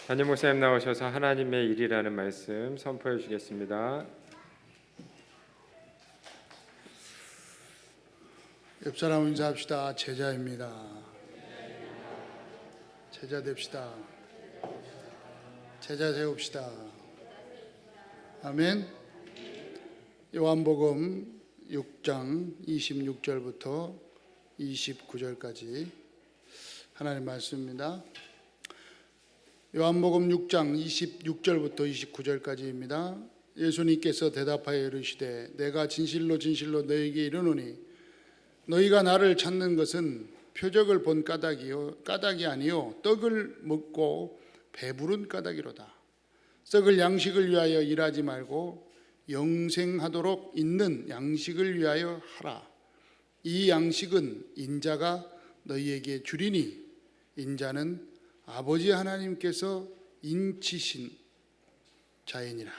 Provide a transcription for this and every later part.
담임 목사님 나오셔서 하나님의 일이라는 말씀 선포해 주시겠습니다. 옆 사람 인사합시다. 제자입니다. 제자 됩시다. 제자 세웁시다. 아멘. 요한복음 6장 26절부터 29절까지 하나님 말씀입니다. 요한복음 6장 26절부터 29절까지입니다. 예수님께서 대답하여 이르시되 내가 진실로 진실로 너희에게 이르노니 너희가 나를 찾는 것은 표적을 본 까닭이 아니요 떡을 먹고 배부른 까닭이로다. 썩을 양식을 위하여 일하지 말고 영생하도록 있는 양식을 위하여 하라. 이 양식은 인자가 너희에게 주리니 인자는 아버지 하나님께서 인치신 자이니라.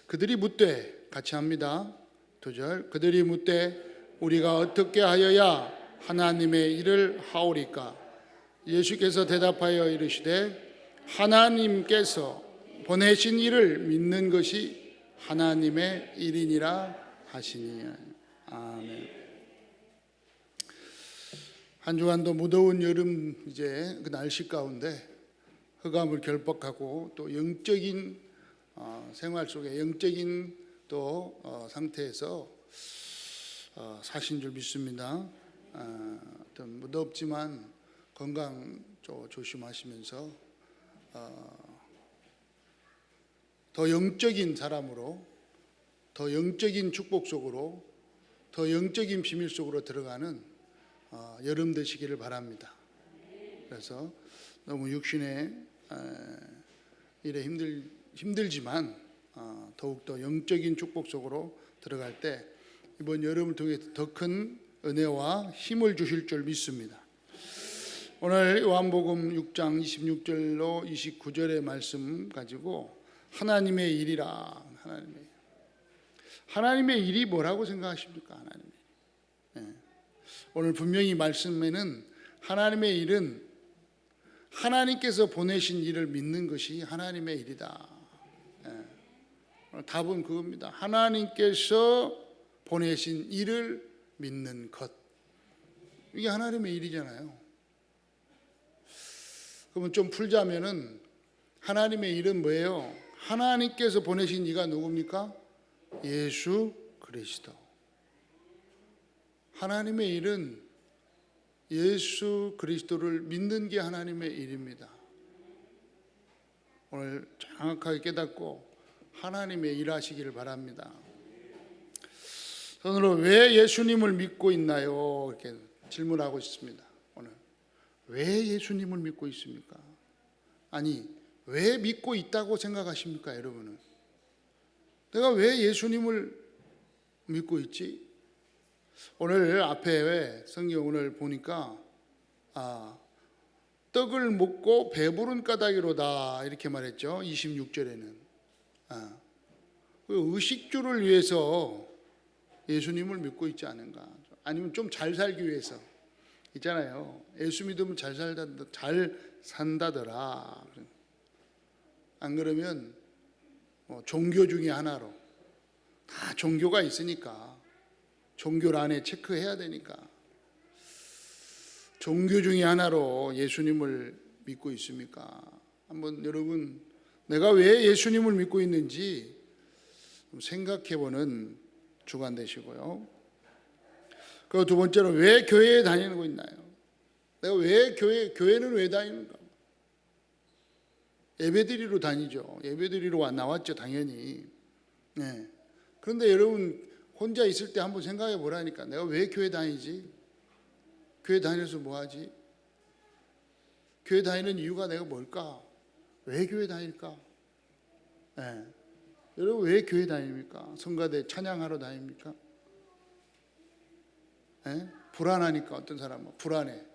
그들이 묻되, 같이 합니다. 2절. 그들이 묻되 우리가 어떻게 하여야 하나님의 일을 하오리까? 예수께서 대답하여 이르시되 하나님께서 보내신 이를 믿는 것이 하나님의 일이니라 하시니. 아멘. 한 주간도 무더운 여름 이제 그 날씨 가운데 흑암을 결박하고 또 영적인 생활 속에 영적인 또 상태에서 사신 줄 믿습니다. 좀 무덥지만 건강 조심하시면서 더 영적인 사람으로, 더 영적인 축복 속으로, 더 영적인 비밀 속으로 들어가는 여름 되시기를 바랍니다. 그래서 너무 육신의 일에 힘들지만 더욱더 영적인 축복 속으로 들어갈 때 이번 여름을 통해 더 큰 은혜와 힘을 주실 줄 믿습니다. 오늘 요한복음 6장 26절로 29절의 말씀 가지고 하나님의 일이라. 하나님의 일이 뭐라고 생각하십니까? 하나님의 일. 오늘 분명히 말씀에는 하나님의 일은 하나님께서 보내신 일을 믿는 것이 하나님의 일이다. 답은 그겁니다. 하나님께서 보내신 일을 믿는 것. 이게 하나님의 일이잖아요. 그러면 좀 풀자면은 하나님의 일은 뭐예요? 하나님께서 보내신 이가 누굽니까? 예수 그리스도. 하나님의 일은 예수 그리스도를 믿는 게 하나님의 일입니다. 오늘 정확하게 깨닫고 하나님의 일하시기를 바랍니다. 손으로 왜 예수님을 믿고 있나요? 이렇게 질문하고 있습니다. 오늘 왜 예수님을 믿고 있습니까? 아니, 왜 믿고 있다고 생각하십니까, 여러분은? 내가 왜 예수님을 믿고 있지? 오늘 앞에 성경을 보니까 떡을 먹고 배부른 까닭이로다 이렇게 말했죠. 26절에는 의식주를 위해서 예수님을 믿고 있지 않은가? 아니면 좀 잘 살기 위해서 있잖아요. 예수 믿으면 잘 산다더라. 안 그러면 종교 중에 하나로, 다 종교가 있으니까 종교 안에 체크해야 되니까 종교 중에 하나로 예수님을 믿고 있습니까? 한번 여러분, 내가 왜 예수님을 믿고 있는지 생각해보는 주간 되시고요. 그리고 두 번째로 왜 교회에 다니고 있나요? 내가 왜 교회는 왜 다니는가? 예배드리러 다니죠. 예배드리러 나왔죠, 당연히. 네. 그런데 여러분, 혼자 있을 때 한번 생각해 보라니까. 내가 왜 교회 다니지? 교회 다녀서 뭐 하지? 교회 다니는 이유가 내가 뭘까? 왜 교회 다닐까? 네. 여러분, 왜 교회 다닙니까? 성가대 찬양하러 다닙니까? 네? 불안하니까. 어떤 사람은 불안해.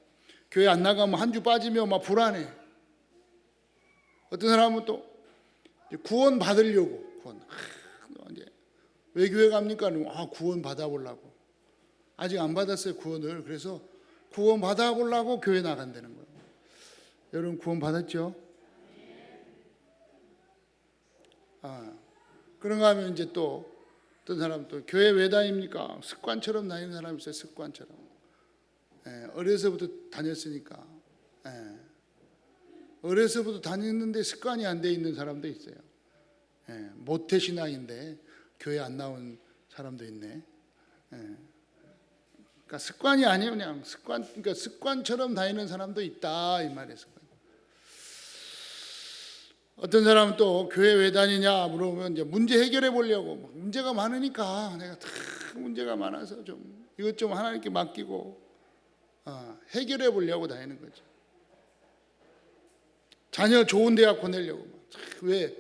교회 안 나가면 한 주 빠지면 막 불안해. 어떤 사람은 또 구원 받으려고. 왜 교회 갑니까? 구원 받아보려고. 아직 안 받았어요, 구원을. 그래서 구원 받아보려고 교회 나간다는 거예요. 여러분 구원 받았죠? 그런가 하면 이제 또 어떤 사람 또 교회 왜 다닙니까? 습관처럼 다니는 사람이 있어요. 습관처럼. 어려서부터 다녔으니까. 어려서부터 다녔는데 습관이 안 돼 있는 사람도 있어요. 모태신앙인데 교회 안 나온 사람도 있네. 그러니까 습관이 아니에요. 그냥 그러니까 습관처럼 다니는 사람도 있다 이 말이에요. 어떤 사람은 또 교회 왜 다니냐 물어보면 이제 문제 해결해 보려고 문제가 많으니까 내가 다 문제가 많아서 좀 이것 좀 하나님께 맡기고 해결해 보려고 다니는 거죠. 자녀 좋은 대학 보내려고 왜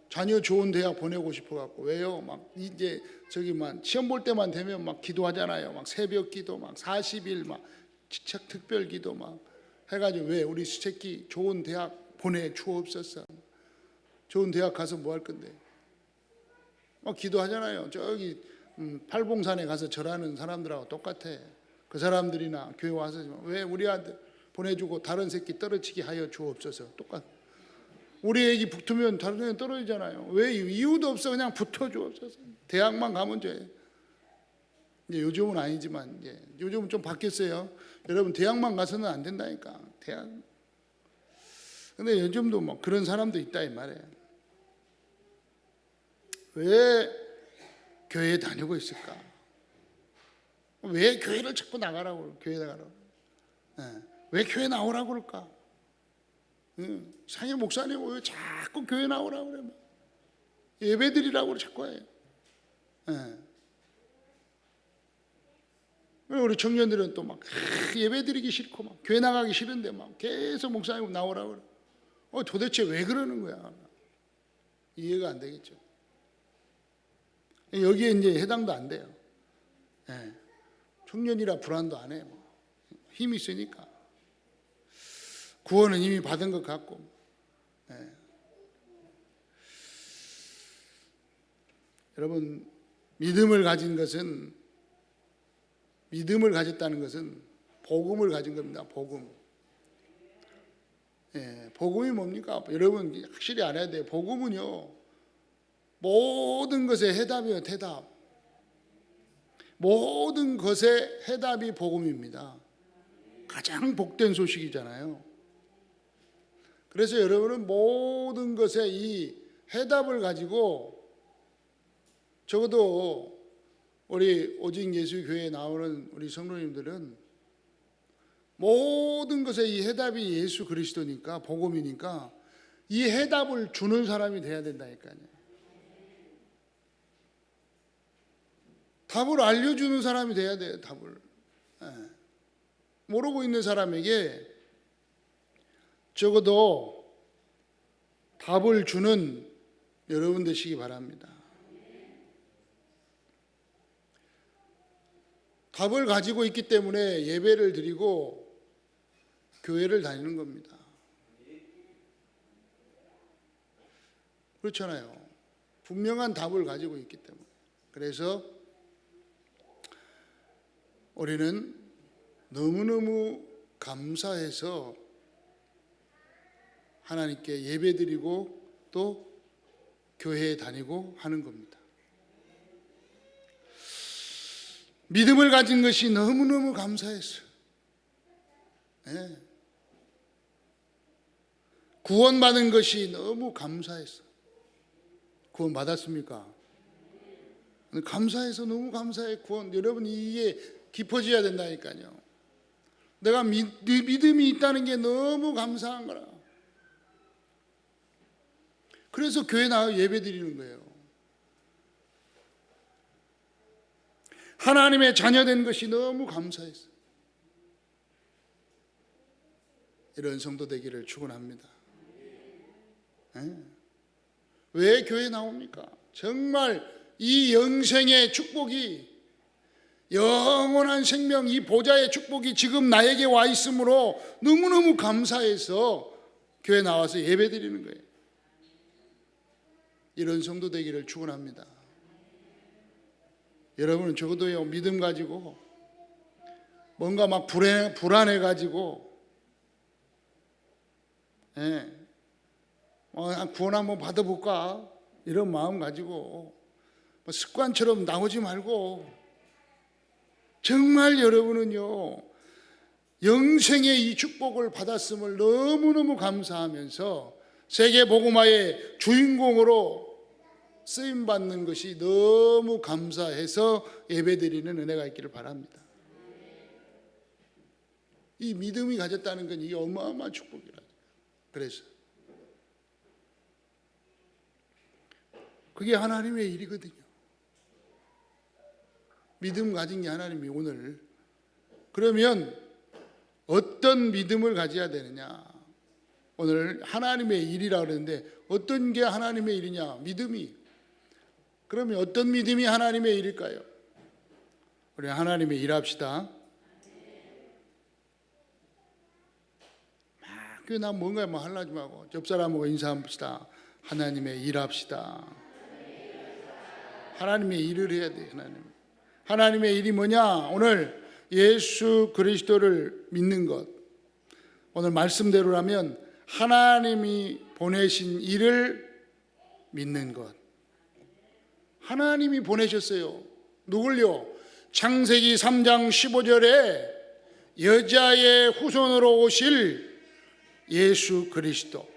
자녀 좋은 대학 보내고 싶어 갖고 왜요? 막 이제 저기만 시험 볼 때만 되면 막 기도하잖아요. 막 새벽 기도 막 40일 막 지책 특별 기도 막 해가지고 왜 우리 새끼 좋은 대학 보내 주옵소서. 좋은 대학 가서 뭐 할 건데? 막 기도하잖아요. 저기 팔봉산에 가서 절하는 사람들하고 똑같아. 그 사람들이나 교회 와서 왜 우리 아들 보내주고 다른 새끼 떨어지게 하여 주옵소서. 똑같아. 우리 애기 붙으면 다른 애는 떨어지잖아요. 왜 이유도 없어 그냥 붙어 주옵소서. 대학만 가면 돼. 이제 요즘은 아니지만 이제 요즘은 좀 바뀌었어요. 여러분 대학만 가서는 안 된다니까. 대학. 근데 요즘도 뭐 그런 사람도 있다 이 말이에요. 왜 교회에 다니고 있을까? 왜 교회를 자꾸 나가라고 교회 나가라고? 왜 교회 나오라고 그럴까? 상해 목사님 왜 자꾸 교회 나오라고 그래? 예배드리라고 자꾸 해요. 우리 청년들은 또 막 예배드리기 싫고 막 교회 나가기 싫은데 막 계속 목사님 나오라고 그래. 도대체 왜 그러는 거야? 이해가 안 되겠죠. 여기에 이제 해당도 안 돼요. 청년이라 불안도 안 해. 힘이 있으니까. 구원은 이미 받은 것 같고. 여러분, 믿음을 가졌다는 것은 복음을 가진 겁니다. 복음. 복음이 뭡니까? 여러분 확실히 알아야 돼요. 복음은요. 모든 것의 해답이에요. 대답. 모든 것의 해답이 복음입니다. 가장 복된 소식이잖아요. 그래서 여러분은 모든 것의 이 해답을 가지고 적어도 우리 오직 예수 교회에 나오는 우리 성도님들은 모든 것의 이 해답이 예수 그리스도니까 복음이니까 이 해답을 주는 사람이 돼야 된다니까요. 답을 알려주는 사람이 돼야 돼요. 답을. 모르고 있는 사람에게 적어도 답을 주는 여러분 되시기 바랍니다. 답을 가지고 있기 때문에 예배를 드리고 교회를 다니는 겁니다. 그렇잖아요. 분명한 답을 가지고 있기 때문에. 그래서 우리는 너무너무 감사해서 하나님께 예배드리고 또 교회에 다니고 하는 겁니다. 믿음을 가진 것이 너무너무 감사했어요. 구원받은 것이 너무 감사했어. 구원 받았습니까? 감사해서 너무 감사해. 구원 여러분 이게 깊어져야 된다니까요. 내가 믿음이 있다는 게 너무 감사한 거라. 그래서 교회 나와 예배 드리는 거예요. 하나님의 자녀된 것이 너무 감사했어. 이런 성도 되기를 축원합니다. 왜 교회 나옵니까? 정말 이 영생의 축복이 영원한 생명 이 보좌의 축복이 지금 나에게 와 있으므로 너무너무 감사해서 교회 나와서 예배 드리는 거예요. 이런 성도 되기를 축원합니다. 여러분은 적어도요 믿음 가지고 뭔가 막 불안해 가지고 구원 한번 받아볼까 이런 마음 가지고 습관처럼 나오지 말고 정말 여러분은요 영생의 이 축복을 받았음을 너무너무 감사하면서 세계 복음화의 주인공으로 쓰임받는 것이 너무 감사해서 예배드리는 은혜가 있기를 바랍니다. 이 믿음이 가졌다는 건 이게 어마어마한 축복이라. 그래서 그게 하나님의 일이거든요. 믿음 가진 게 하나님이 오늘. 그러면 어떤 믿음을 가져야 되느냐? 오늘 하나님의 일이라 그러는데 어떤 게 하나님의 일이냐? 믿음이. 그러면 어떤 믿음이 하나님의 일일까요? 우리 하나님의 일합시다. 나 뭔가 뭐 하려지 말고 옆 사람하고 인사합시다. 하나님의 일합시다. 하나님의 일을 해야 돼요. 하나님의 일이 뭐냐? 오늘 예수 그리스도를 믿는 것. 오늘 말씀대로라면 하나님이 보내신 일을 믿는 것. 하나님이 보내셨어요. 누굴요? 창세기 3장 15절에 여자의 후손으로 오실 예수 그리스도.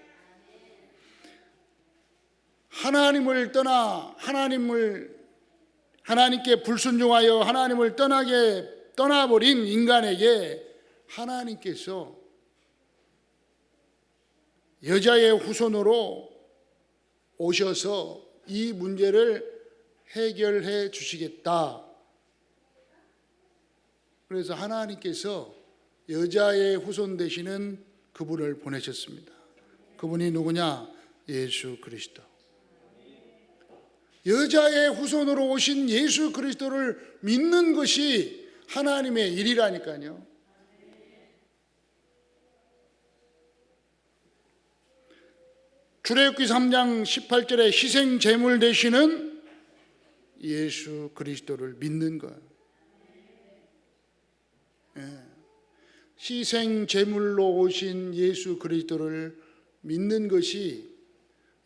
하나님을 떠나 하나님께 불순종하여 하나님을 떠나버린 인간에게 하나님께서 여자의 후손으로 오셔서 이 문제를 해결해 주시겠다. 그래서 하나님께서 여자의 후손 되시는 그분을 보내셨습니다. 그분이 누구냐? 예수 그리스도. 여자의 후손으로 오신 예수 그리스도를 믿는 것이 하나님의 일이라니까요. 출애굽기 3장 18절에 희생 제물 되시는 예수 그리스도를 믿는 것. 희생 제물로 오신 예수 그리스도를 믿는 것이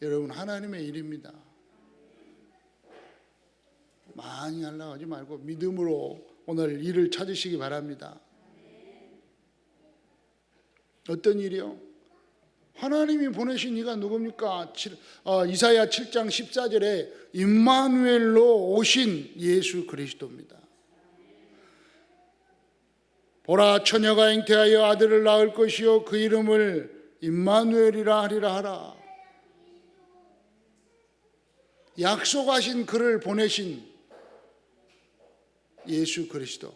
여러분 하나님의 일입니다. 많이 하려고 하지 말고 믿음으로 오늘 일을 찾으시기 바랍니다. 어떤 일이요? 하나님이 보내신 이가 누굽니까? 이사야 7장 14절에 임마누엘로 오신 예수 그리스도입니다. 보라, 처녀가 잉태하여 아들을 낳을 것이요 그 이름을 임마누엘이라 하리라 하라. 약속하신 그를 보내신 예수 그리스도,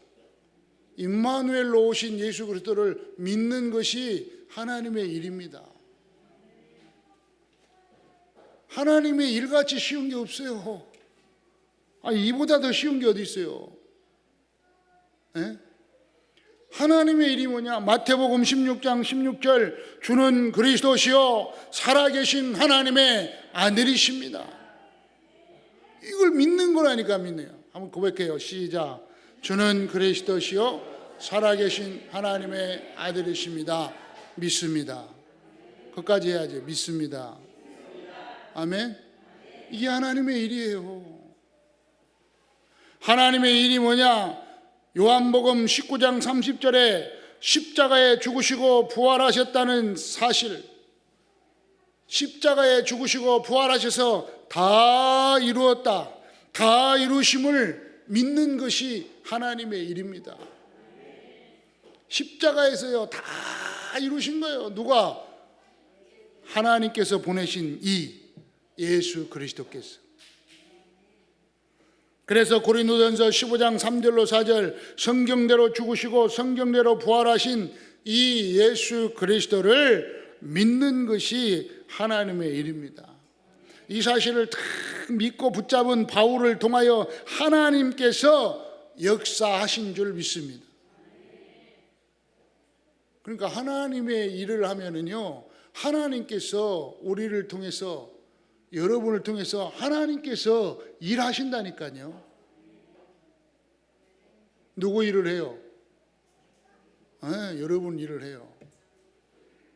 임마누엘로 오신 예수 그리스도를 믿는 것이 하나님의 일입니다. 하나님의 일같이 쉬운 게 없어요. 이보다 더 쉬운 게 어디 있어요? 에? 하나님의 일이 뭐냐? 마태복음 16장 16절, 주는 그리스도시요 살아계신 하나님의 아들이십니다. 이걸 믿는 거라니까. 믿네요. 한번 고백해요. 시작. 주는 그리스도시요 살아계신 하나님의 아들이십니다. 믿습니다. 그것까지 해야지. 믿습니다. 아멘. 이게 하나님의 일이에요. 하나님의 일이 뭐냐? 요한복음 19장 30절에 십자가에 죽으시고 부활하셨다는 사실, 십자가에 죽으시고 부활하셔서 다 이루었다, 다 이루심을 믿는 것이 하나님의 일입니다. 십자가에서요 다 이루신 거예요. 누가? 하나님께서 보내신 이 예수 그리스도께서. 그래서 고린도전서 15장 3절로 4절, 성경대로 죽으시고 성경대로 부활하신 이 예수 그리스도를 믿는 것이 하나님의 일입니다. 이 사실을 다 믿고 붙잡은 바울을 통하여 하나님께서 역사하신 줄 믿습니다. 그러니까 하나님의 일을 하면은요, 하나님께서 우리를 통해서, 여러분을 통해서 하나님께서 일하신다니까요. 누구 일을 해요? 여러분 일을 해요.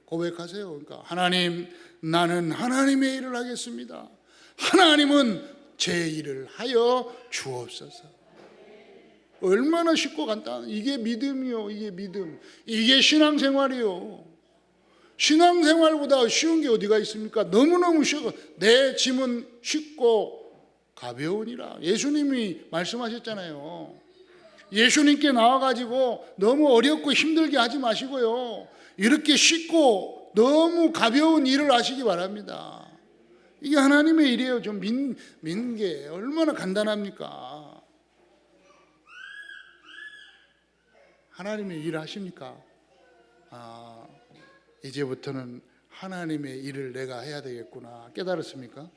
고백하세요. 그러니까 하나님, 나는 하나님의 일을 하겠습니다. 하나님은 제 일을 하여 주옵소서. 얼마나 쉽고 간단. 이게 믿음이요. 이게 믿음. 이게 신앙생활이요. 신앙생활보다 쉬운 게 어디가 있습니까? 너무너무 쉬워. 내 짐은 쉽고 가벼우니라. 예수님이 말씀하셨잖아요. 예수님께 나와가지고 너무 어렵고 힘들게 하지 마시고요. 이렇게 쉽고 너무 가벼운 일을 하시기 바랍니다. 이게 하나님의 일이에요. 좀 믿는 게 얼마나 간단합니까? 하나님의 일 하십니까? 이제부터는 하나님의 일을 내가 해야 되겠구나 깨달았습니까?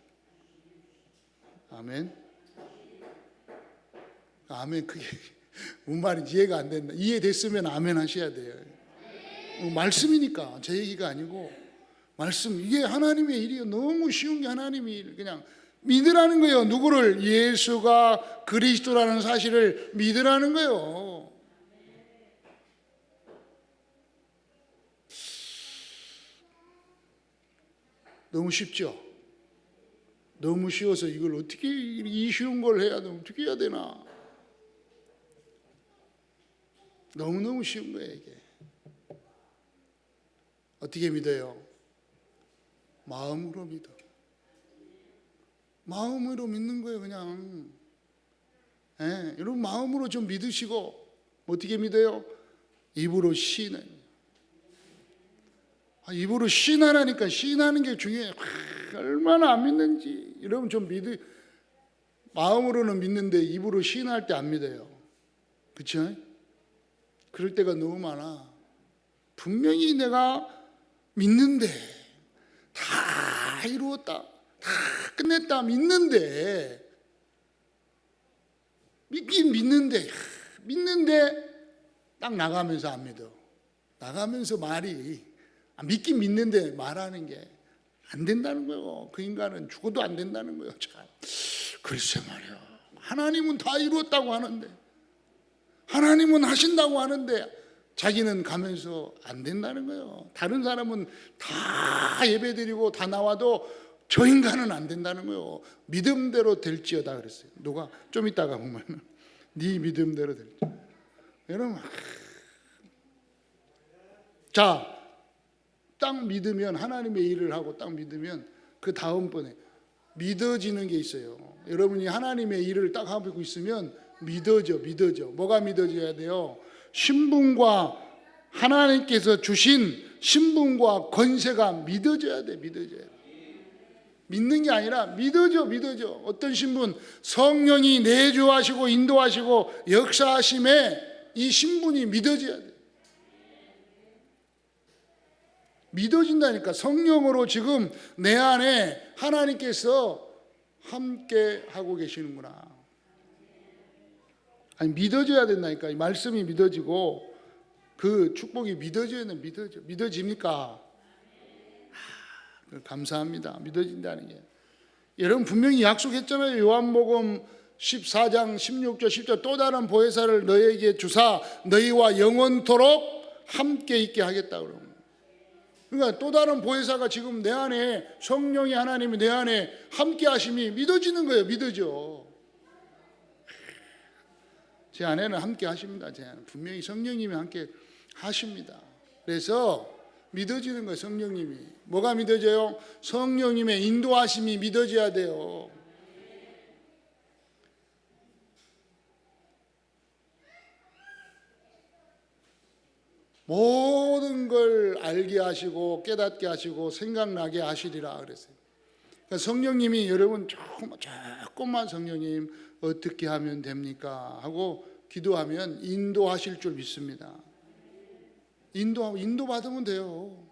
아멘. 아멘. 그게 뭔 말인지 이해가 안 된다. 이해됐으면 아멘 하셔야 돼요. 말씀이니까 제 얘기가 아니고 말씀. 이게 하나님의 일이에요. 너무 쉬운 게 하나님의 일. 그냥 믿으라는 거예요. 누구를? 예수가 그리스도라는 사실을 믿으라는 거예요. 너무 쉽죠? 너무 쉬워서 이걸 어떻게 이 쉬운 걸 해야 되나? 어떻게 해야 되나? 너무너무 쉬운 거예요, 이게. 어떻게 믿어요? 마음으로 믿어. 마음으로 믿는 거예요, 그냥. 여러분 마음으로 좀 믿으시고 어떻게 믿어요? 입으로 시인해요. 입으로 시인하라니까 시인하는 게 중요해요. 얼마나 안 믿는지. 여러분 좀 마음으로는 믿는데 입으로 시인할 때 안 믿어요. 그렇죠? 그럴 때가 너무 많아. 분명히 내가 믿는데 다 이루었다, 다 끝냈다 믿는데 믿긴 믿는데 딱 나가면서 안 믿어. 나가면서 말이 믿긴 믿는데 말하는 게 안 된다는 거예요. 그 인간은 죽어도 안 된다는 거예요. 참. 글쎄 말이야. 하나님은 다 이루었다고 하는데, 하나님은 하신다고 하는데 자기는 가면서 안 된다는 거예요. 다른 사람은 다 예배드리고 다 나와도 저 인간은 안 된다는 거예요. 믿음대로 될지어다 그랬어요. 누가 좀 이따가 보면 네 믿음대로 될지. 여러분, 자, 딱 믿으면 하나님의 일을 하고 딱 믿으면 그 다음번에 믿어지는 게 있어요. 여러분이 하나님의 일을 딱 하고 있으면 믿어져. 뭐가 믿어져야 돼요? 신분과 하나님께서 주신 신분과 권세가 믿어져야 돼. 믿는 게 아니라 믿어져. 어떤 신분? 성령이 내주하시고 인도하시고 역사하심에 이 신분이 믿어져야 돼. 믿어진다니까. 성령으로 지금 내 안에 하나님께서 함께 하고 계시는구나. 아니 믿어져야 된다니까. 이 말씀이 믿어지고 그 축복이 믿어져야 돼. 믿어집니까? 감사합니다. 믿어진다는 게. 여러분 분명히 약속했잖아요. 요한복음 14장 16절 10절 또 다른 보혜사를 너에게 주사 너희와 영원토록 함께 있게 하겠다 그러면. 그러니까 또 다른 보혜사가 지금 내 안에 성령이 하나님이 내 안에 함께 하심이 믿어지는 거예요. 믿어져. 제 안에는 함께 하십니다. 제 안에 분명히 성령님이 함께 하십니다. 그래서 믿어지는 거예요. 성령님이. 뭐가 믿어져요? 성령님의 인도하심이 믿어져야 돼요. 모든 걸 알게 하시고 깨닫게 하시고 생각나게 하시리라 그랬어요. 그러니까 성령님이 여러분 조금만 성령님 어떻게 하면 됩니까? 하고 기도하면 인도하실 줄 믿습니다. 인도 받으면 돼요.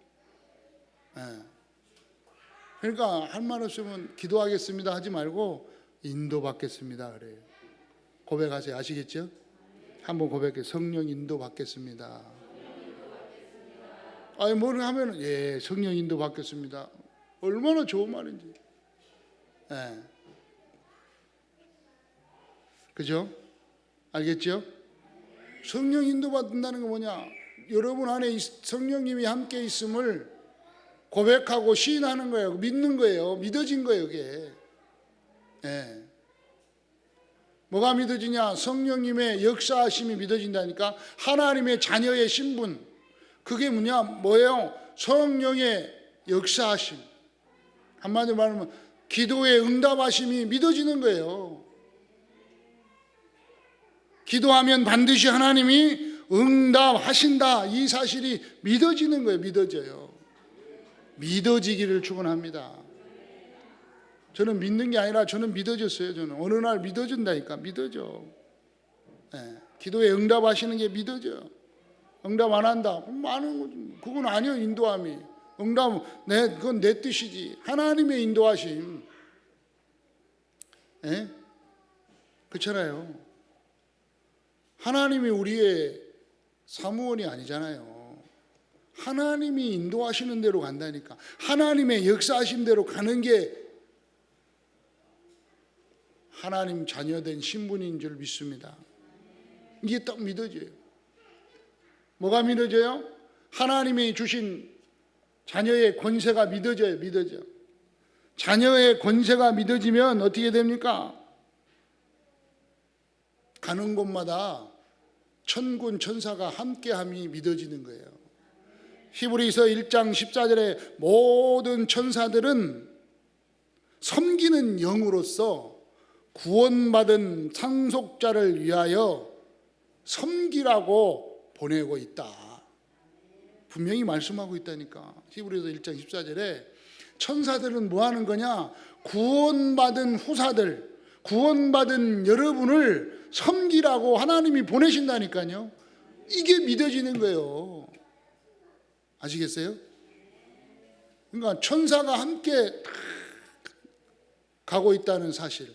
그러니까 할 말 없으면 기도하겠습니다 하지 말고 인도 받겠습니다 그래요. 고백하세요. 아시겠죠? 한번 고백해. 성령 인도 받겠습니다. 아니 뭘 하면은 예 성령 인도 받겠습니다. 얼마나 좋은 말인지. 그죠? 알겠죠? 성령 인도 받는다는 건 뭐냐? 여러분 안에 성령님이 함께 있음을 고백하고 시인하는 거예요. 믿는 거예요. 믿어진 거예요, 이게. 뭐가 믿어지냐? 성령님의 역사하심이 믿어진다니까. 하나님의 자녀의 신분. 그게 뭐예요? 성령의 역사하심. 한마디로 말하면 기도의 응답하심이 믿어지는 거예요. 기도하면 반드시 하나님이 응답하신다. 이 사실이 믿어지는 거예요. 믿어져요. 믿어지기를 축원합니다. 저는 믿는 게 아니라 저는 믿어졌어요. 저는 어느 날 믿어진다니까. 믿어져. 기도에 응답하시는 게 믿어져. 응답 안 한다. 많은 거지. 그건 아니에요. 인도함이. 응답 그건 내 뜻이지. 하나님의 인도하심. 그렇잖아요. 하나님이 우리의 사무원이 아니잖아요. 하나님이 인도하시는 대로 간다니까. 하나님의 역사하신 대로 가는 게 하나님 자녀된 신분인 줄 믿습니다. 이게 딱 믿어져요. 뭐가 믿어져요? 하나님이 주신 자녀의 권세가 믿어져요. 믿어져. 자녀의 권세가 믿어지면 어떻게 됩니까? 가는 곳마다 천군 천사가 함께함이 믿어지는 거예요. 히브리서 1장 14절에 모든 천사들은 섬기는 영으로서 구원받은 상속자를 위하여 섬기라고 보내고 있다. 분명히 말씀하고 있다니까. 히브리서 1장 14절에 천사들은 뭐 하는 거냐? 구원받은 후사들, 구원받은 여러분을 섬기라고 하나님이 보내신다니까요. 이게 믿어지는 거예요. 아시겠어요? 그러니까 천사가 함께 가고 있다는 사실.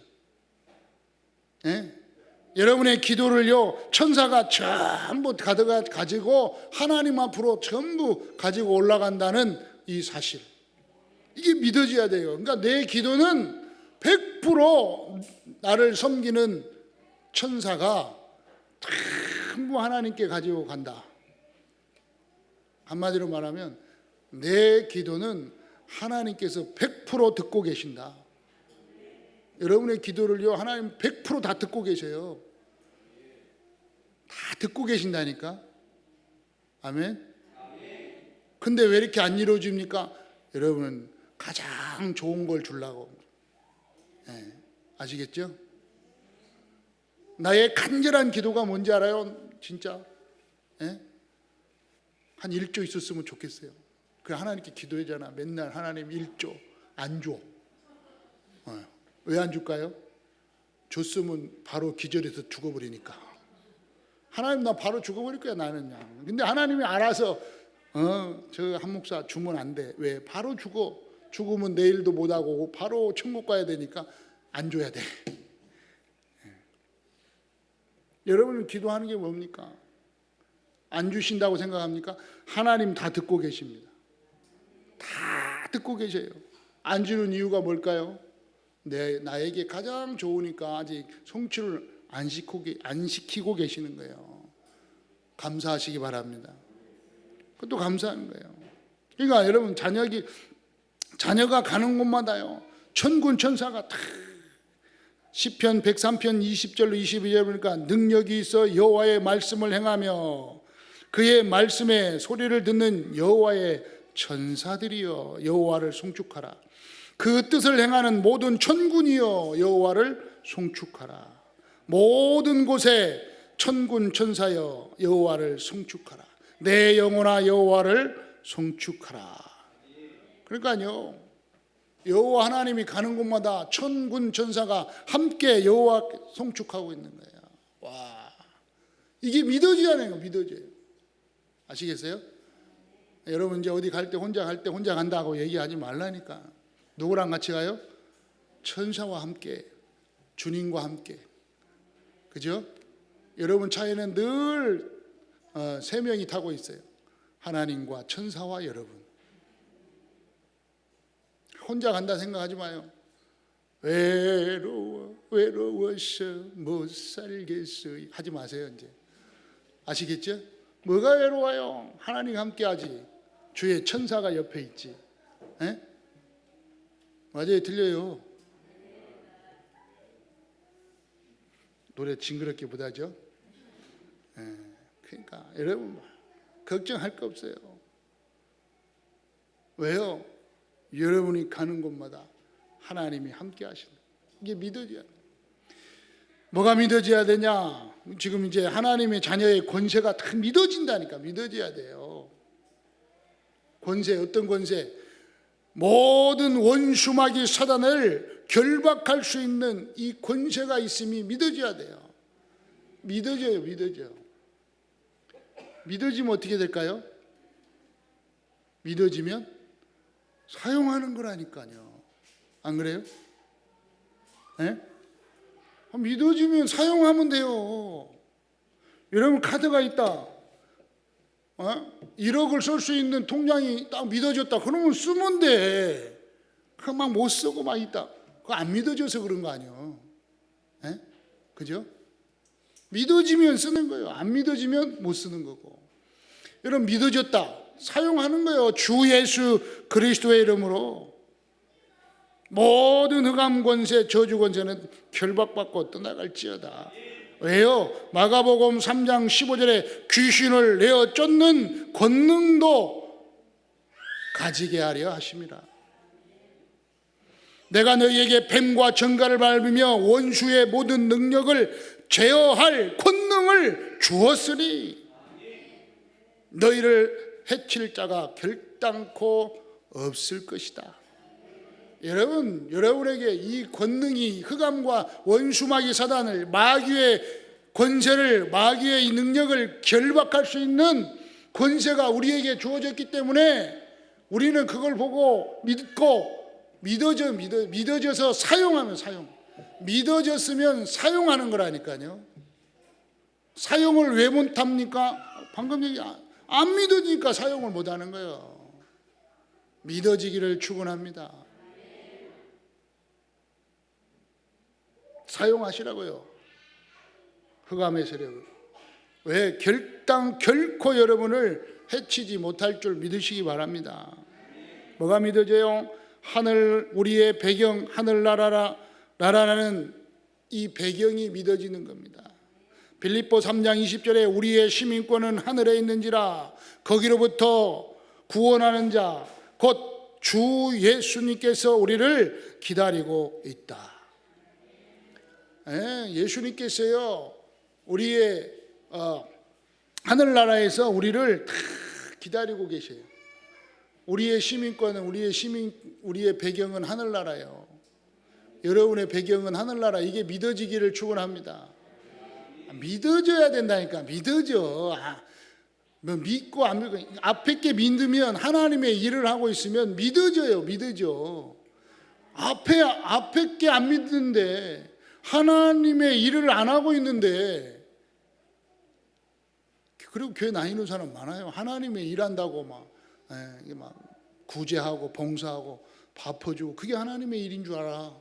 여러분의 기도를요, 천사가 전부 가지고 하나님 앞으로 전부 가지고 올라간다는 이 사실. 이게 믿어져야 돼요. 그러니까 내 기도는 100% 나를 섬기는 천사가 전부 하나님께 가지고 간다. 한마디로 말하면 내 기도는 하나님께서 100% 듣고 계신다. 여러분의 기도를요, 하나님 100% 다 듣고 계셔요. 다 듣고 계신다니까. 아멘. 근데 왜 이렇게 안 이루어집니까? 여러분은 가장 좋은 걸 주려고. 아시겠죠? 나의 간절한 기도가 뭔지 알아요? 진짜. 한 1조 있었으면 좋겠어요. 그 하나님께 기도하잖아. 맨날 하나님 1조 안 줘. 왜 안 줄까요? 줬으면 바로 기절해서 죽어버리니까. 하나님 나 바로 죽어버릴 거야 나는. 근데 하나님이 알아서 저 한 목사 주면 안 돼. 왜? 바로 죽으면 내일도 못하고 바로 천국 가야 되니까 안 줘야 돼. 여러분은 기도하는 게 뭡니까? 안 주신다고 생각합니까? 하나님 다 듣고 계십니다. 다 듣고 계셔요. 안 주는 이유가 뭘까요? 나에게 가장 좋으니까 아직 성취를 안 시키고 계시는 거예요. 감사하시기 바랍니다. 그것도 감사하는 거예요. 그러니까 여러분 자녀가 가는 곳마다요, 천군 천사가 다 시편 103편 20절로 22절 보니까 능력이 있어 여호와의 말씀을 행하며 그의 말씀에 소리를 듣는 여호와의 천사들이여 여호와를 송축하라. 그 뜻을 행하는 모든 천군이여 여호와를 송축하라. 모든 곳에 천군 천사여 여호와를 송축하라. 내 영혼아 여호와를 송축하라. 그러니까요, 여호와 하나님이 가는 곳마다 천군 천사가 함께 여호와 송축하고 있는 거예요. 와, 이게 믿어져야 하는 거예요. 믿어져요. 아시겠어요? 여러분 이제 어디 갈 때 혼자 간다고 얘기하지 말라니까. 누구랑 같이 가요? 천사와 함께, 주님과 함께. 그죠? 여러분 차에는 늘 3명이 타고 있어요. 하나님과 천사와 여러분. 혼자 간다 생각하지 마요. 외로워서 못 살겠어 하지 마세요. 이제 아시겠죠? 뭐가 외로워요? 하나님 함께 하지. 주의 천사가 옆에 있지. 맞아요. 들려요. 노래 징그럽게 부르죠. 그러니까 여러분 걱정할 거 없어요. 왜요? 여러분이 가는 곳마다 하나님이 함께 하신다. 이게 믿어져야 돼. 뭐가 믿어져야 되냐? 지금 이제 하나님의 자녀의 권세가 다 믿어진다니까. 믿어져야 돼요. 권세, 어떤 권세? 모든 원수마귀 사단을 결박할 수 있는 이 권세가 있음이 믿어져야 돼요. 믿어져요. 믿어지면 어떻게 될까요? 믿어지면 사용하는 거라니까요. 안 그래요? 네? 믿어지면 사용하면 돼요. 여러분 카드가 있다. 1억을 쓸 수 있는 통장이 딱 믿어졌다. 그러면 쓰면 돼. 막 못 쓰고 막 있다. 그거 안 믿어져서 그런 거 아니에요. 네? 그죠? 믿어지면 쓰는 거예요. 안 믿어지면 못 쓰는 거고. 여러분 믿어졌다. 사용하는 거예요. 주 예수 그리스도의 이름으로 모든 흑암 권세, 저주 권세는 결박받고 떠나갈지어다. 왜요? 마가복음 3장 15절에 귀신을 내어 쫓는 권능도 가지게 하려 하심이라. 내가 너희에게 뱀과 정갈을 밟으며 원수의 모든 능력을 제어할 권능을 주었으니 너희를 해칠 자가 결단코 없을 것이다. 여러분에게 이 권능이 흑암과 원수마귀 사단을 마귀의 권세를 마귀의 이 능력을 결박할 수 있는 권세가 우리에게 주어졌기 때문에 우리는 그걸 보고 믿고 믿어져서 사용하면 믿어졌으면 사용하는 거라니까요. 사용을 왜 못합니까? 방금 얘기 안 믿어지니까 사용을 못하는 거예요. 믿어지기를 축원합니다. 사용하시라고요. 흑암의 세력을. 왜? 결코 여러분을 해치지 못할 줄 믿으시기 바랍니다. 뭐가 믿어져요? 우리의 배경 하늘나라라는 이 배경이 믿어지는 겁니다. 빌립보 3장 20절에 우리의 시민권은 하늘에 있는지라 거기로부터 구원하는 자 곧 주 예수님께서 우리를 기다리고 있다. 예수님께서요 우리의 하늘나라에서 우리를 다 기다리고 계세요. 우리의 시민권은 우리의 배경은 하늘나라예요. 여러분의 배경은 하늘나라. 이게 믿어지기를 축원합니다. 믿어져야 된다니까. 믿어져. 믿고 안 믿고 앞에 게 믿으면 하나님의 일을 하고 있으면 믿어져요. 앞에 게 안 믿는데 하나님의 일을 안 하고 있는데, 그리고 교회 다니는 사람 많아요. 하나님의 일한다고 막 구제하고 봉사하고 밥 퍼주고 그게 하나님의 일인 줄 알아.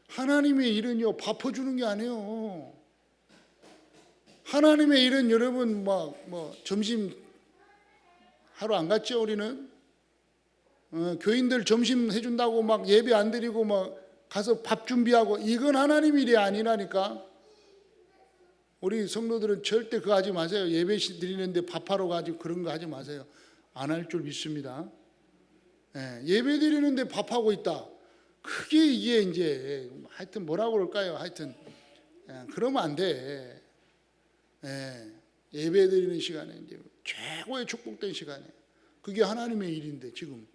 하나님의 일은요 밥 퍼주는 게 아니에요. 하나님의 일은 여러분 점심 하루 안 갔죠 우리는? 교인들 점심 해준다고 막 예배 안 드리고 막 가서 밥 준비하고 이건 하나님 일이 아니라니까. 우리 성도들은 절대 그거 하지 마세요. 예배 드리는데 밥하러 가지고 그런 거 하지 마세요. 안 할 줄 믿습니다. 예배 드리는데 밥하고 있다. 그게 이게 이제 하여튼 뭐라고 그럴까요? 하여튼 그러면 안 돼. 예배 드리는 시간에 이제 최고의 축복된 시간에 그게 하나님의 일인데 지금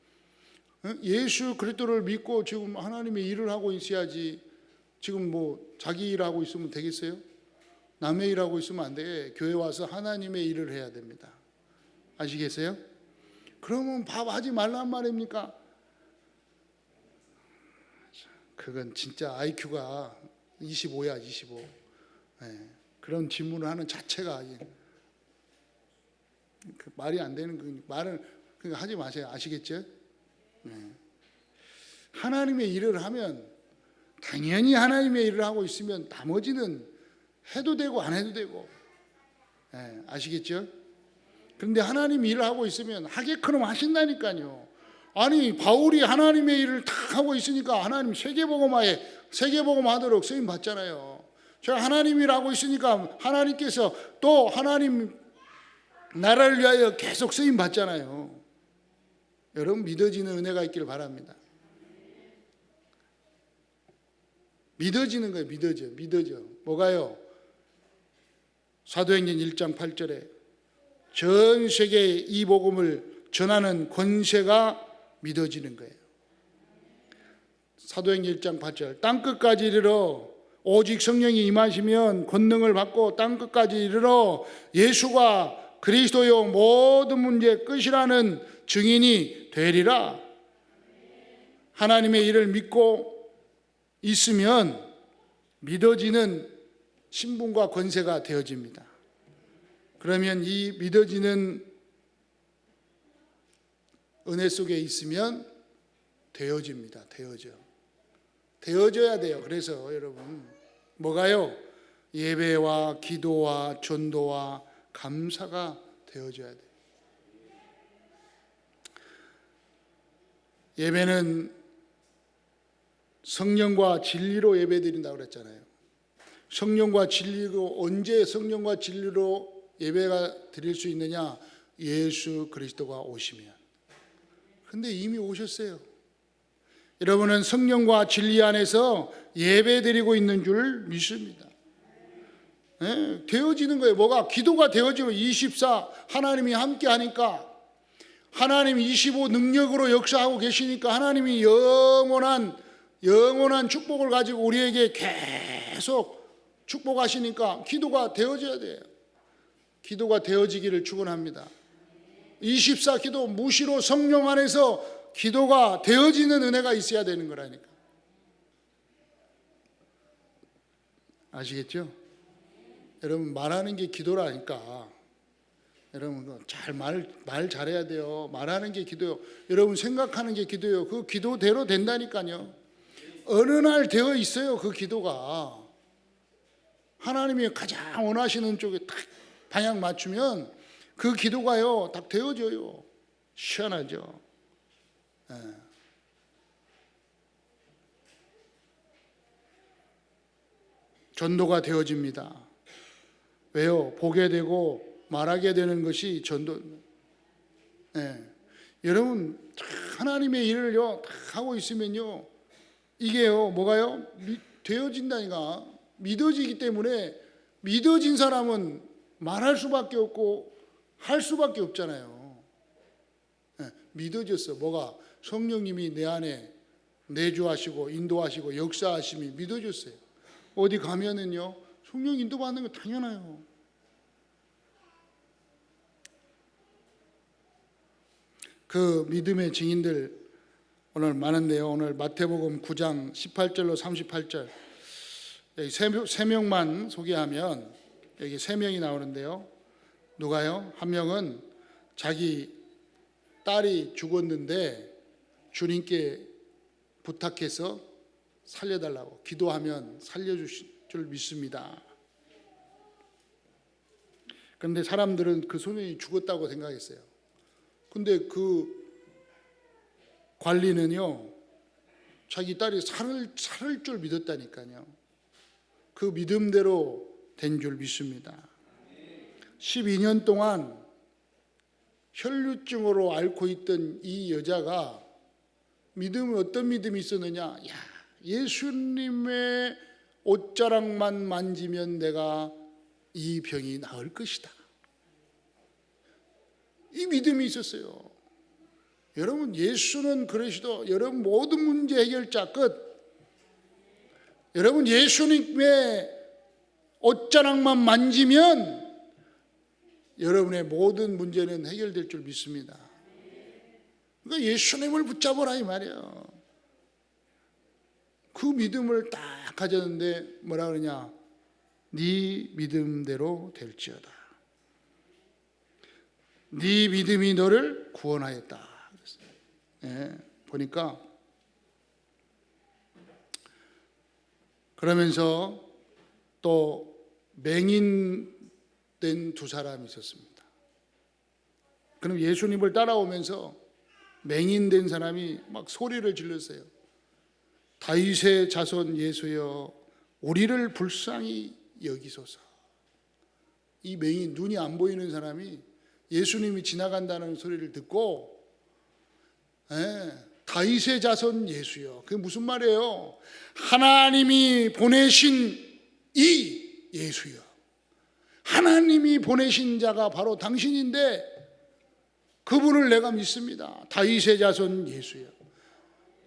예수 그리스도를 믿고 지금 하나님의 일을 하고 있어야지. 지금 자기 일하고 있으면 되겠어요? 남의 일하고 있으면 안 돼. 교회 와서 하나님의 일을 해야 됩니다. 아시겠어요? 그러면 밥 하지 말란 말입니까? 그건 진짜 IQ가 25야 25. 그런 질문을 하는 자체가 말이 안 되는 말을 하지 마세요. 아시겠죠? 하나님의 일을 하면 당연히 하나님의 일을 하고 있으면 나머지는 해도 되고 안 해도 되고. 아시겠죠? 그런데 하나님 일을 하고 있으면 하게끔 하신다니까요. 아니 바울이 하나님의 일을 다 하고 있으니까 하나님 세계복음화에 세계복음화하도록 쓰임 받잖아요. 제가 하나님이라고 있으니까 하나님께서 또 하나님 나라를 위하여 계속 쓰임 받잖아요. 여러분 믿어지는 은혜가 있기를 바랍니다. 믿어지는 거예요. 믿어져. 뭐가요? 사도행전 1장 8절에 전 세계에 이 복음을 전하는 권세가 믿어지는 거예요. 사도행전 1장 8절 땅끝까지 이르러 오직 성령이 임하시면 권능을 받고 땅끝까지 이르러 예수가 그리스도요 모든 문제의 끝이라는 증인이 되리라. 하나님의 일을 믿고 있으면 믿어지는 신분과 권세가 되어집니다. 그러면 이 믿어지는 은혜 속에 있으면 되어집니다. 되어져야 돼요. 그래서 여러분 뭐가요? 예배와 기도와 전도와 감사가 되어져야 돼요. 예배는 성령과 진리로 예배드린다고 그랬잖아요. 성령과 진리로, 언제 성령과 진리로 예배가 드릴 수 있느냐? 예수 그리스도가 오시면. 근데 이미 오셨어요. 여러분은 성령과 진리 안에서 예배 드리고 있는 줄 믿습니다. 네, 되어지는 거예요. 뭐가? 기도가 되어지면 24 하나님이 함께 하니까, 하나님 25 능력으로 역사하고 계시니까, 하나님이 영원한 축복을 가지고 우리에게 계속 축복하시니까 기도가 되어져야 돼요. 기도가 되어지기를 축원합니다. 24 기도, 무시로 성령 안에서 기도가 되어지는 은혜가 있어야 되는 거라니까. 아시겠죠? 여러분 말하는 게 기도라니까. 여러분 잘 말 잘해야 돼요. 말하는 게 기도요. 여러분 생각하는 게 기도요. 그 기도대로 된다니까요. 어느 날 되어 있어요. 그 기도가 하나님이 가장 원하시는 쪽에 딱 방향 맞추면 그 기도가요 딱 되어져요. 시원하죠. 네. 전도가 되어집니다. 왜요? 보게 되고 말하게 되는 것이 전도. 네. 여러분 하나님의 일을요 다 하고 있으면요 이게요 뭐가요? 되어진다니까. 믿어지기 때문에 믿어진 사람은 말할 수밖에 없고 할 수밖에 없잖아요. 네. 믿어졌어. 뭐가? 성령님이 내 안에 내주하시고 인도하시고 역사하심이 믿어졌어요. 어디 가면은요 성령 인도받는 거 당연해요. 그 믿음의 증인들 오늘 많은데요. 오늘 마태복음 9장 18절로 38절 여기 세 명만 소개하면 여기 세 명이 나오는데요. 누가요? 한 명은 자기 딸이 죽었는데 주님께 부탁해서 살려달라고 기도하면 살려주실 줄 믿습니다. 그런데 사람들은 그 소년이 죽었다고 생각했어요. 근데 그 관리는요 자기 딸이 살을 줄 믿었다니까요. 그 믿음대로 된 줄 믿습니다. 12년 동안 혈루증으로 앓고 있던 이 여자가 어떤 믿음이 있었느냐? 야, 예수님의 옷자락만 만지면 내가 이 병이 나을 것이다. 이 믿음이 있었어요. 여러분 예수는 그러시도 여러분 모든 문제 해결자 끝. 여러분 예수님의 옷자락만 만지면 여러분의 모든 문제는 해결될 줄 믿습니다. 그러니까 예수님을 붙잡으라 이 말이에요. 그 믿음을 딱 가졌는데 뭐라 그러냐? 네 믿음대로 될지어다. 네 믿음이 너를 구원하였다. 예, 보니까 그러면서 또 맹인된 두 사람이 있었습니다. 그럼 예수님을 따라오면서 맹인된 사람이 막 소리를 질렀어요. 다윗의 자손 예수여 우리를 불쌍히 여기소서. 이 맹인, 눈이 안 보이는 사람이 예수님이 지나간다는 소리를 듣고 다윗의 자손 예수여. 그게 무슨 말이에요? 하나님이 보내신 이 예수여. 하나님이 보내신 자가 바로 당신인데 그분을 내가 믿습니다. 다윗의 자손 예수여.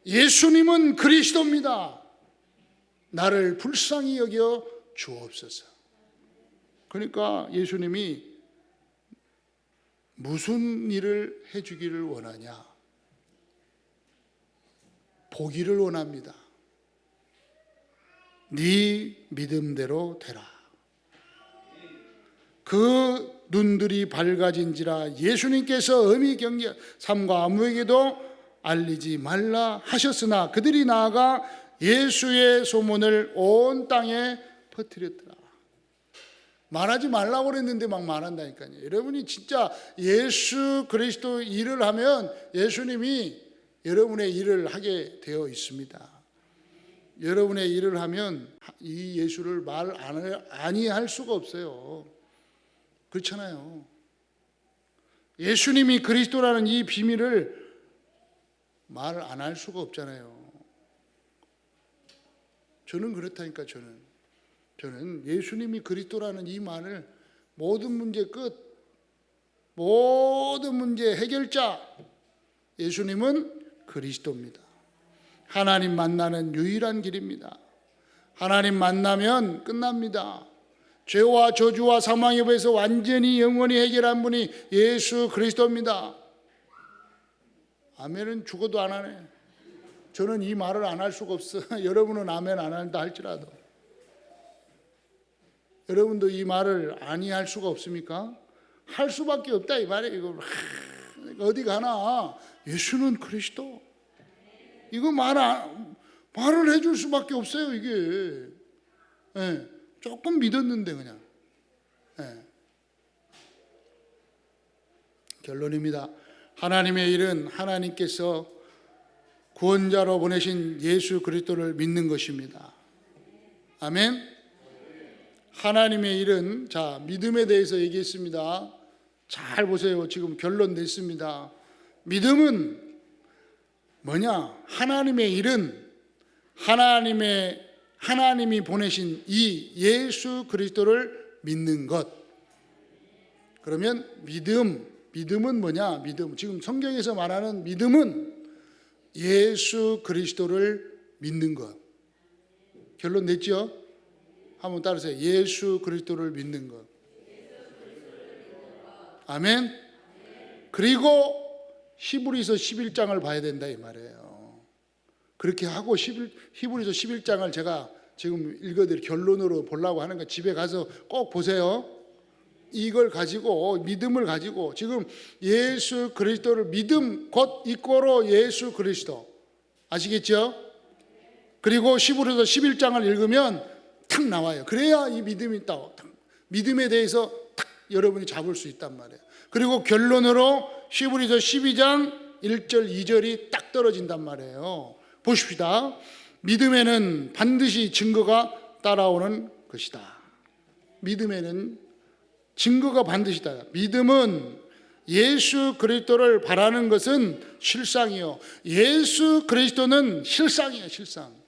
예수님은 그리스도입니다. 나를 불쌍히 여겨 주옵소서. 그러니까 예수님이 무슨 일을 해주기를 원하냐? 보기를 원합니다. 네 믿음대로 되라. 그 눈들이 밝아진지라 예수님께서 엄히 경계 삼가 아무에게도 알리지 말라 하셨으나 그들이 나아가 예수의 소문을 온 땅에 퍼뜨렸더라. 말하지 말라고 그랬는데 막 말한다니까요. 여러분이 진짜 예수 그리스도 일을 하면 예수님이 여러분의 일을 하게 되어 있습니다. 여러분의 일을 하면 이 예수를 말 아니할 수가 없어요. 그렇잖아요. 예수님이 그리스도라는 이 비밀을 말 안 할 수가 없잖아요. 저는 그렇다니까. 저는 예수님이 그리스도라는 이 말을 모든 문제 끝, 모든 문제 해결자, 예수님은 그리스도입니다. 하나님 만나는 유일한 길입니다. 하나님 만나면 끝납니다. 죄와 저주와 사망의 법에서 완전히 영원히 해결한 분이 예수 그리스도입니다. 아멘은 죽어도 안 하네. 저는 이 말을 안 할 수가 없어. 여러분은 아멘 안 한다 할지라도. 여러분도 이 말을 아니할 수가 없습니까? 할 수밖에 없다 이 말이에요. 이거 어디 가나 예수는 그리스도. 이거 말을 해줄 수밖에 없어요. 이게 조금 믿었는데 그냥. 결론입니다. 하나님의 일은 하나님께서 구원자로 보내신 예수 그리스도를 믿는 것입니다. 아멘. 하나님의 일은, 자, 믿음에 대해서 얘기했습니다. 잘 보세요. 지금 결론 냈습니다. 믿음은 뭐냐? 하나님의 일은 하나님이 보내신 이 예수 그리스도를 믿는 것. 그러면 믿음은 뭐냐? 믿음. 지금 성경에서 말하는 믿음은 예수 그리스도를 믿는 것. 결론 냈죠? 한번 따라하세요. 예수 그리스도를 믿는 것. 아멘. 그리고 히브리서 11장을 봐야 된다 이 말이에요. 그렇게 하고 히브리서 11장을 제가 지금 읽어드릴 결론으로 보려고 하는 거 집에 가서 꼭 보세요. 이걸 가지고 믿음을 가지고 지금 예수 그리스도를 믿음 곧 이꼬로 예수 그리스도 아시겠죠? 그리고 히브리서 11장을 읽으면 탁 나와요. 그래야 이 믿음이 있다고. 믿음에 대해서 탁 여러분이 잡을 수 있단 말이에요. 그리고 결론으로 히브리서 12장 1절 2절이 딱 떨어진단 말이에요. 보십시다. 믿음에는 반드시 증거가 따라오는 것이다. 믿음에는 증거가 반드시 따라. 믿음은 예수 그리스도를 바라는 것은 실상이요. 예수 그리스도는 실상이에요. 실상.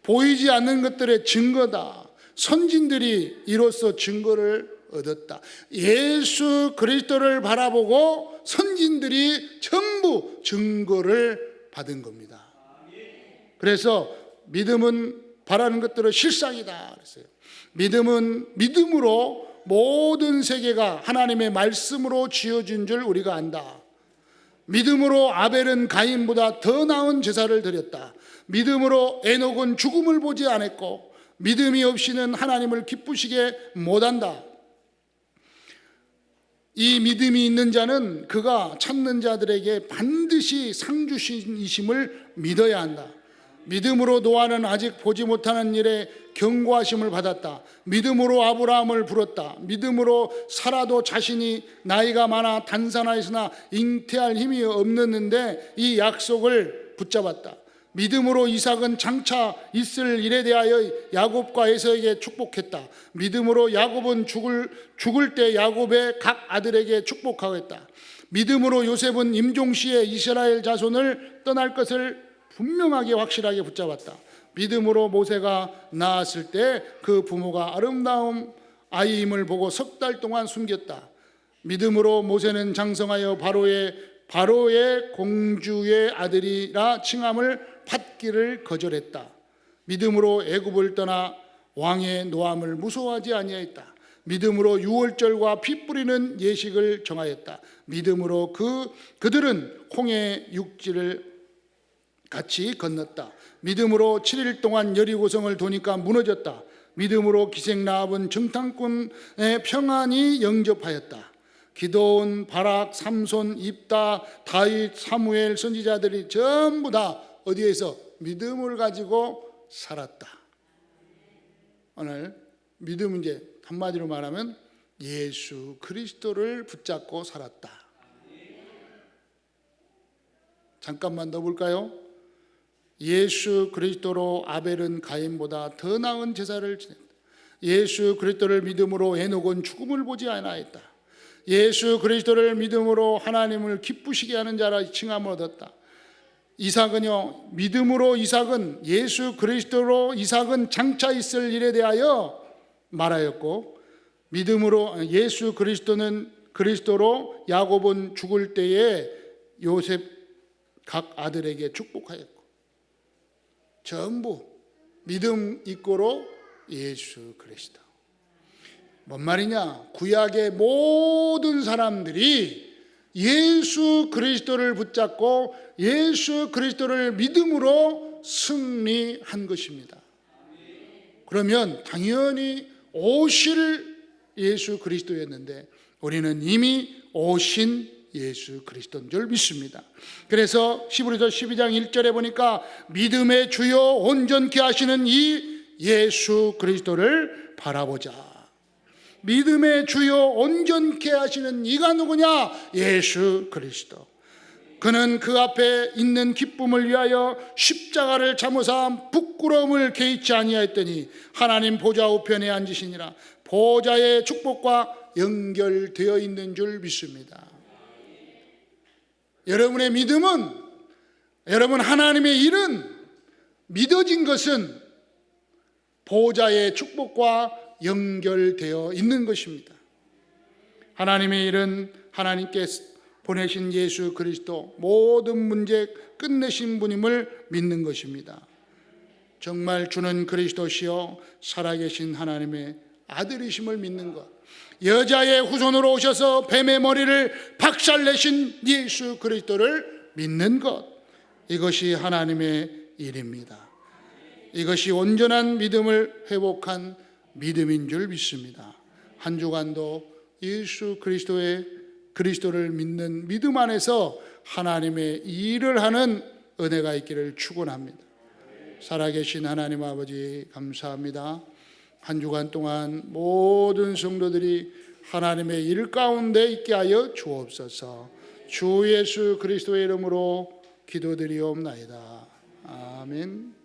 보이지 않는 것들의 증거다. 선진들이 이로써 증거를 얻었다. 예수 그리스도를 바라보고 선진들이 전부 증거를 받은 겁니다. 그래서 믿음은 바라는 것들은 실상이다 그랬어요. 믿음은 믿음으로 모든 세계가 하나님의 말씀으로 지어진 줄 우리가 안다. 믿음으로 아벨은 가인보다 더 나은 제사를 드렸다. 믿음으로 에녹은 죽음을 보지 않았고 믿음이 없이는 하나님을 기쁘시게 못한다. 이 믿음이 있는 자는 그가 찾는 자들에게 반드시 상 주신이심을 믿어야 한다. 믿음으로 노아는 아직 보지 못하는 일에 경고하심을 받았다. 믿음으로 아브라함을 불렀다. 믿음으로 사라도 자신이 나이가 많아 단산하였으나 잉태할 힘이 없었는데 이 약속을 붙잡았다. 믿음으로 이삭은 장차 있을 일에 대하여 야곱과 에서에게 축복했다. 믿음으로 야곱은 죽을 때 야곱의 각 아들에게 축복하겠다. 믿음으로 요셉은 임종시에 이스라엘 자손을 떠날 것을 분명하게 확실하게 붙잡았다. 믿음으로 모세가 낳았을 때 그 부모가 아름다운 아이임을 보고 석 달 동안 숨겼다. 믿음으로 모세는 장성하여 바로의 공주의 아들이라 칭함을 받기를 거절했다. 믿음으로 애굽을 떠나 왕의 노함을 무서워하지 아니하였다. 믿음으로 유월절과 피 뿌리는 예식을 정하였다. 믿음으로 그들은 홍해 육지를 같이 건넜다. 믿음으로 7일 동안 여리고성을 도니까 무너졌다. 믿음으로 기생 라합은 정탐꾼의 평안히 영접하였다. 기도온, 바락, 삼손, 입다, 다윗, 사무엘 선지자들이 전부 다 어디에서 믿음을 가지고 살았다. 오늘 믿음은 이제 한마디로 말하면 예수 그리스도를 붙잡고 살았다. 잠깐만 더 볼까요? 예수 그리스도로 아벨은 가인보다 더 나은 제사를 지냈다. 예수 그리스도를 믿음으로 에녹은 죽음을 보지 아니하였다. 예수 그리스도를 믿음으로 하나님을 기쁘시게 하는 자라 칭함을 얻었다. 이삭은요, 믿음으로 이삭은 예수 그리스도로 이삭은 장차 있을 일에 대하여 말하였고, 믿음으로 예수 그리스도로 야곱은 죽을 때에 요셉 각 아들에게 축복하였고, 전부 믿음 있고로 예수 그리스도. 뭔 말이냐? 구약의 모든 사람들이 예수 그리스도를 붙잡고 예수 그리스도를 믿음으로 승리한 것입니다. 그러면 당연히 오실 예수 그리스도였는데 우리는 이미 오신 예수 그리스도인 줄 믿습니다. 그래서 히브리서 12장 1절에 보니까 믿음의 주요 온전케 하시는 이 예수 그리스도를 바라보자. 믿음의 주요 온전케 하시는 이가 누구냐? 예수 그리스도. 그는 그 앞에 있는 기쁨을 위하여 십자가를 참으사 부끄러움을 개의치 아니하였더니 하나님 보좌 우편에 앉으시니라. 보좌의 축복과 연결되어 있는 줄 믿습니다. 여러분의 믿음은, 여러분 하나님의 일은, 믿어진 것은 보좌의 축복과 연결되어 있는 것입니다. 하나님의 일은 하나님께 보내신 예수 그리스도 모든 문제 끝내신 분임을 믿는 것입니다. 정말 주는 그리스도시요 살아계신 하나님의 아들이심을 믿는 것, 여자의 후손으로 오셔서 뱀의 머리를 박살내신 예수 그리스도를 믿는 것, 이것이 하나님의 일입니다. 이것이 온전한 믿음을 회복한 믿음인 줄 믿습니다. 한 주간도 예수 그리스도를 믿는 믿음 안에서 하나님의 일을 하는 은혜가 있기를 축원합니다. 살아계신 하나님 아버지 감사합니다. 한 주간 동안 모든 성도들이 하나님의 일 가운데 있게 하여 주옵소서. 주 예수 그리스도의 이름으로 기도드리옵나이다. 아멘.